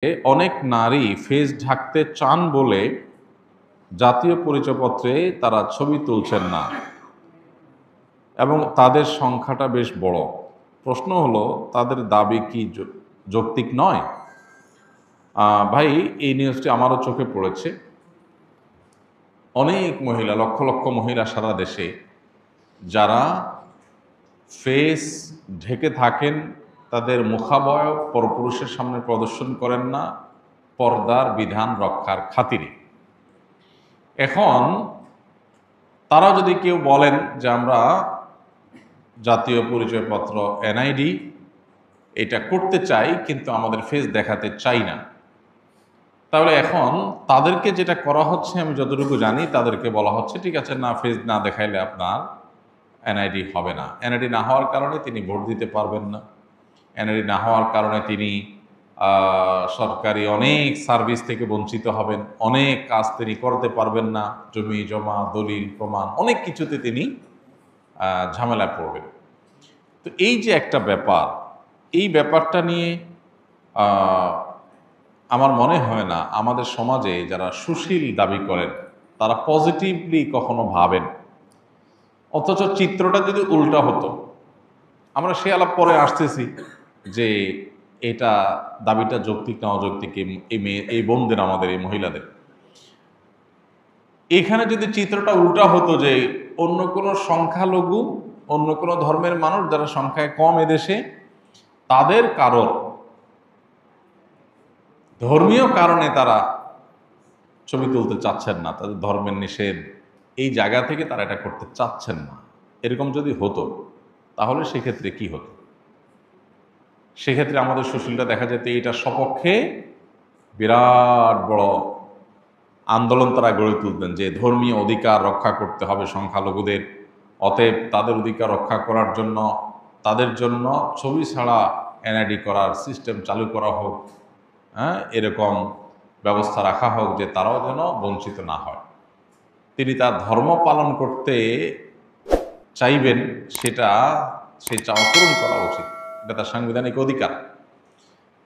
অনেক নারী ফেস ঢাকতে চান বলে জাতীয় পরিচয়পত্রে তারা ছবি তুলছেন না এবং তাদের সংখ্যাটা বেশ বড়। প্রশ্ন হলো, তাদের দাবি কি যৌক্তিক নয়? ভাই, এই নিউজটি আমারও চোখে পড়েছে। অনেক মহিলা, লক্ষ লক্ষ মহিলা সারা দেশে যারা ফেস ঢেকে থাকেন, তাদের মুখাবয়ব পরপুরুষের সামনে প্রদর্শন করেন না পর্দার বিধান রক্ষার খাতিরে। এখন তারা যদি কেউ বলেন যে আমরা জাতীয় পরিচয়পত্র এনআইডি এটা করতে চাই কিন্তু আমাদের ফেস দেখাতে চাই না, তাহলে এখন তাদেরকে যেটা করা হচ্ছে, আমি যতটুকু জানি, তাদেরকে বলা হচ্ছে ঠিক আছে, না ফেস না দেখাইলে আপনার এনআইডি হবে না। এনআইডি না হওয়ার কারণে তিনি ভোট দিতে পারবেন না। এনআইডি না হওয়ার কারণে তিনি সরকারি অনেক সার্ভিস থেকে বঞ্চিত হবেন, অনেক কাজ তিনি করতে পারবেন না, জমি জমা দলিল প্রমাণ অনেক কিছুতে তিনি ঝামেলায় পড়বেন। তো এই যে একটা ব্যাপার, এই ব্যাপারটা নিয়ে আমার মনে হয় না আমাদের সমাজে যারা সুশীল দাবি করেন তারা পজিটিভলি কখনো ভাবেন। অথচ চিত্রটা যদি উল্টা হতো, আমরা সে আলাপ পরে আসতেছি যে এটা দাবিটা যৌক্তিক না অযৌক্তিক, এই বোনদের, আমাদের এই মহিলাদের। এখানে যদি চিত্রটা উল্টা হতো যে অন্য কোনো সংখ্যালঘু, অন্য কোনো ধর্মের মানুষ যারা সংখ্যায় কম এদেশে, তাদের কারোর ধর্মীয় কারণে তারা ছবি তুলতে চাচ্ছেন না, তাদের ধর্মের নিষেধ, এই জায়গা থেকে তারা এটা করতে চাচ্ছেন না, এরকম যদি হতো তাহলে সেক্ষেত্রে কি হতো? সেক্ষেত্রে আমাদের সুশীলটা দেখা যেত এইটার সপক্ষে বিরাট বড় আন্দোলন তারা গড়ে তুলতেন যে ধর্মীয় অধিকার রক্ষা করতে হবে সংখ্যালঘুদের, অতএব তাদের অধিকার রক্ষা করার জন্য তাদের জন্য ছবি ছাড়া এনআইডি করার সিস্টেম চালু করা হোক, এরকম ব্যবস্থা রাখা হোক যে তারাও যেন বঞ্চিত না হয়। তিনি তার ধর্ম পালন করতে চাইবেন, সেটা সেই চাওয়া পূরণ করা উচিত, এটা তার সাংবিধানিক অধিকার।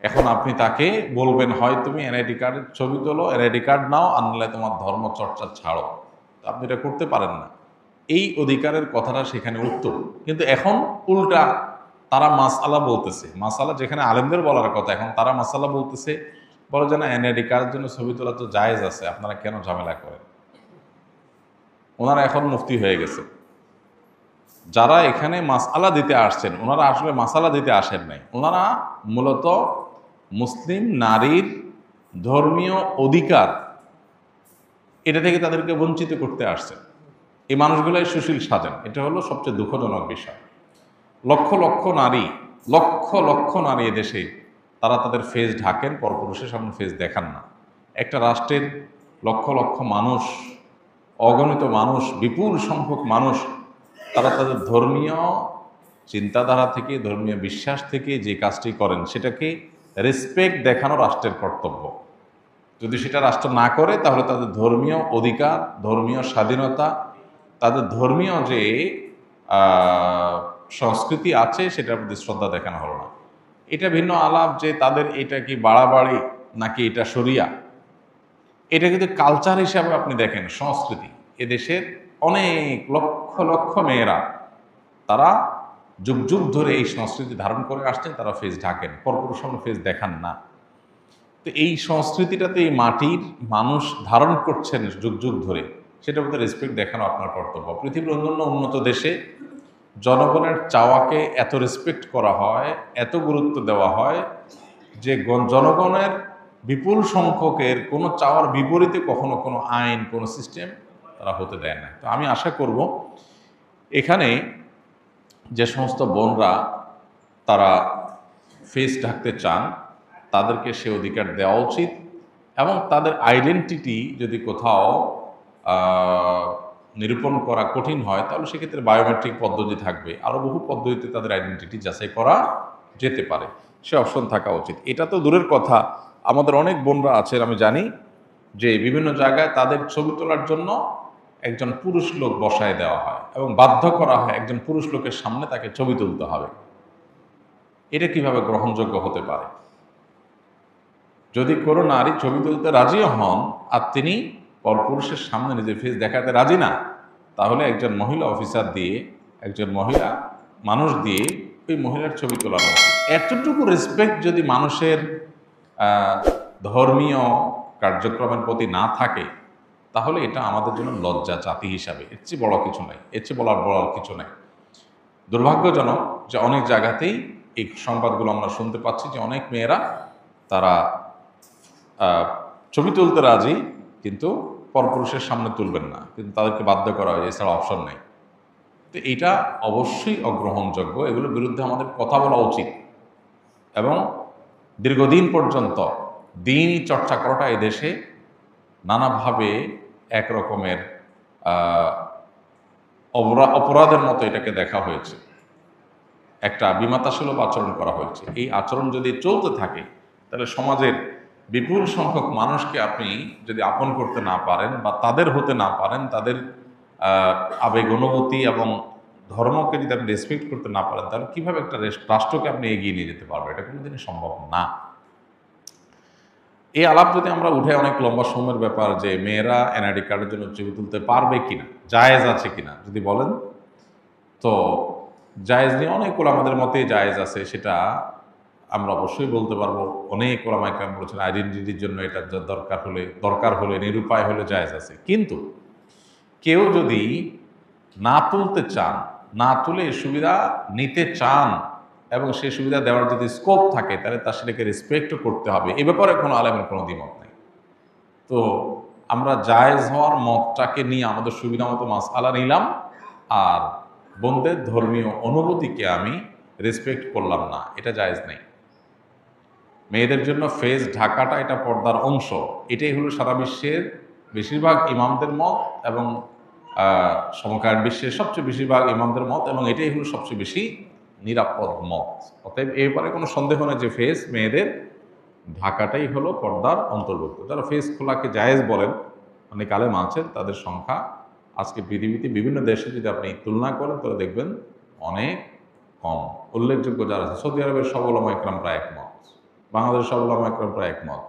এখন আপনি তাকে বলবেন হয় তুমি এনআইডি কার্ডের ছবি তোলো, এনআইডি কার্ড নাও, আর নাহলে তোমার ধর্ম চর্চা ছাড়ো, আপনি এটা করতে পারেন না। এই অধিকারের কথাটা সেখানে উত্তর, কিন্তু এখন উল্টা তারা মাসআলা বলতেছে। মাসআলা যেখানে আলেমদের বলার কথা, এখন তারা মাসআলা বলতেছে, বলে যে না এনআইডি কার্ডের জন্য ছবি তোলা তো জায়েজ আছে, আপনারা কেন ঝামেলা করেন। ওনারা এখন মুফতি হয়ে গেছে। যারা এখানে মাসআলা দিতে আসছেন, ওনারা আসলে মাসআলা দিতে আসেন নাই, ওনারা মূলত মুসলিম নারীর ধর্মীয় অধিকার এটা থেকে তাদেরকে বঞ্চিত করতে আসছেন। এই মানুষগুলাই সুশীল সাজেন, এটা হলো সবচেয়ে দুঃখজনক বিষয়। লক্ষ লক্ষ নারী, লক্ষ লক্ষ নারী এদেশে তারা তাদের ফেস ঢাকেন, পরপুরুষের সামনে ফেস দেখান না। একটা রাষ্ট্রের লক্ষ লক্ষ মানুষ, অগণিত মানুষ, বিপুল সংখ্যক মানুষ, তারা তাদের ধর্মীয় চিন্তাধারা থেকে, ধর্মীয় বিশ্বাস থেকে যে কাজটি করেন সেটাকে রেসপেক্ট দেখানো রাষ্ট্রের কর্তব্য। যদি সেটা রাষ্ট্র না করে তাহলে তাদের ধর্মীয় অধিকার, ধর্মীয় স্বাধীনতা, তাদের ধর্মীয় যে সংস্কৃতি আছে সেটার প্রতি শ্রদ্ধা দেখানো হলো না। এটা ভিন্ন আলাপ যে তাদের এটা কি বাড়াবাড়ি নাকি এটা শরিয়া, এটা কিন্তু কালচার হিসাবে আপনি দেখেন, সংস্কৃতি। এদেশের অনেক লক্ষ লক্ষ মেয়েরা তারা যুগ যুগ ধরে এই সংস্কৃতি ধারণ করে আসছেন, তারা ফেস ঢাকেন, পরপুরুষ সামনে ফেস দেখান না। তো এই সংস্কৃতিটাতে এই মাটির মানুষ ধারণ করছেন যুগ যুগ ধরে, সেটার প্রতি রেসপেক্ট দেখানো আপনার কর্তব্য। পৃথিবীর অন্যান্য উন্নত দেশে জনগণের চাওয়াকে এত রেসপেক্ট করা হয়, এত গুরুত্ব দেওয়া হয় যে জনগণের বিপুল সংখ্যকের কোনো চাওয়ার বিপরীতে কখনো কোনো আইন, কোনো সিস্টেম তারা হতে দেয় না। তো আমি আশা করব এখানে যে সমস্ত বোনরা তারা ফেস ঢাকতে চান তাদেরকে সে অধিকার দেওয়া উচিত, এবং তাদের আইডেন্টিটি যদি কোথাও নিরূপণ করা কঠিন হয় তাহলে সেক্ষেত্রে বায়োমেট্রিক পদ্ধতি থাকবে, আরও বহু পদ্ধতিতে তাদের আইডেন্টিটি যাচাই করা যেতে পারে, সে অপশন থাকা উচিত। এটা তো দূরের কথা, আমাদের অনেক বোনরা আছেন, আমি জানি যে বিভিন্ন জায়গায় তাদের ছবি তোলার জন্য একজন পুরুষ লোক বসায় দেওয়া হয় এবং বাধ্য করা হয় একজন পুরুষ লোকের সামনে তাকে ছবি তুলতে হবে। এটা কিভাবে গ্রহণযোগ্য হতে পারে? যদি কোনো নারী ছবি তুলতে রাজিও হন আর তিনি পরপুরুষের সামনে নিজের ফেস দেখাতে রাজি না, তাহলে একজন মহিলা অফিসার দিয়ে, একজন মহিলা মানুষ দিয়ে ওই মহিলার ছবি তোলানো উচিত। এতটুকু রেসপেক্ট যদি মানুষের ধর্মীয় কার্যক্রমের প্রতি না থাকে, তাহলে এটা আমাদের জন্য লজ্জা জাতি হিসাবে। এর চেয়ে বড় কিছু নাই, এর চেয়ে বলার কিছু নাই। দুর্ভাগ্যজনক যে অনেক জায়গাতেই এই সংবাদগুলো আমরা শুনতে পাচ্ছি যে অনেক মেয়েরা তারা ছবি তুলতে রাজি, কিন্তু পরপুরুষের সামনে তুলবেন না, কিন্তু তাদেরকে বাধ্য করা হয়, এছাড়া অপশন নেই। তো এইটা অবশ্যই অগ্রহণযোগ্য, এগুলোর বিরুদ্ধে আমাদের কথা বলা উচিত এবং দীর্ঘদিন পর্যন্ত দিনই চর্চা করাটা এদেশে নানাভাবে একরকমের অপরাধের মতো এটাকে দেখা হয়েছে, একটা বিমাতাসুলভ আচরণ করা হয়েছে। এই আচরণ যদি চলতে থাকে তাহলে সমাজের বিপুল সংখ্যক মানুষকে আপনি যদি আপন করতে না পারেন বা তাদের হতে না পারেন, তাদের আবেগ অনুভূতি এবং ধর্মকে যদি আপনি রেসপেক্ট করতে না পারেন, তাহলে কীভাবে একটা রাষ্ট্রকে আপনি এগিয়ে নিয়ে যেতে পারবেন? এটা কোনোদিনই সম্ভব না। এই আলাপ যদি আমরা উঠে অনেক লম্বা সময়ের ব্যাপার যে মেয়েরা এনআইডি কার্ডের জন্য ছবি তুলতে পারবে কিনা, জায়েজ আছে কিনা যদি বলেন, তো জায়েজ নিয়ে অনেকগুলো আমাদের মতে জায়েজ আছে, সেটা আমরা অবশ্যই বলতে পারবো। অনেক ওলামা একরাম বলেছেন আইডেন্টিটির জন্য এটা দরকার হলে নিরুপায় হলে জায়েজ আছে। কিন্তু কেউ যদি না তুলতে চান, না তুলে সুবিধা নিতে চান এবং সেই সুবিধা দেওয়ার যদি স্কোপ থাকে, তাহলে তার সেটাকে রেসপেক্টও করতে হবে। এ ব্যাপারে কোনো আলেমের কোনো দ্বিমত নেই। তো আমরা জায়েজ হওয়ার মতটাকে নিয়ে আমাদের সুবিধা মতো মাসআলা নিলাম, আর বোনদের ধর্মীয় অনুভূতিকে আমি রেসপেক্ট করলাম না, এটা জায়েজ নেই। মেয়েদের জন্য ফেস ঢাকাটা এটা পর্দার অংশ, এটাই হলো সারা বিশ্বের বেশিরভাগ ইমামদের মত এবং সমকালীন বিশ্বের সবচেয়ে বেশিরভাগ ইমামদের মত, এবং এটাই হলো সবচেয়ে বেশি নিরাপদ মত। অতএব এই ব্যাপারে কোনো সন্দেহ নেই যে ফেস মেয়েদের ঢাকাটাই হলো পর্দার অন্তর্ভুক্ত। যারা ফেস খোলাকে জায়েজ বলেন অনেক আলেম আছেন, তাদের সংখ্যা আজকে পৃথিবীতে বিভিন্ন দেশে যদি আপনি তুলনা করেন তাহলে দেখবেন অনেক কম। উল্লেখযোগ্য যারা আছে, সৌদি আরবের সব ওলামা একরাম প্রায় একমত, বাংলাদেশের সব ওলামা একরাম প্রায় একমত,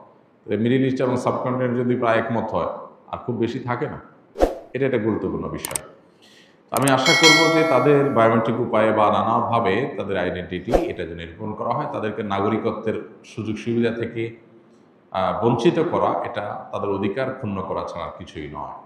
মিডিল ইস্ট এবং সাবকন্টিনেন্ট যদি প্রায় একমত হয়, আর খুব বেশি থাকে না। এটা একটা গুরুত্বপূর্ণ বিষয়। আমি আশা করব যে তাদের বায়োমেট্রিক উপায়ে বা নানাভাবে তাদের আইডেন্টিটি এটা যে নিরূপণ করা হয়, তাদেরকে নাগরিকত্বের সুযোগ সুবিধা থেকে বঞ্চিত করা, এটা তাদের অধিকার ক্ষুণ্ণ করা ছাড়া কিছুই নয়।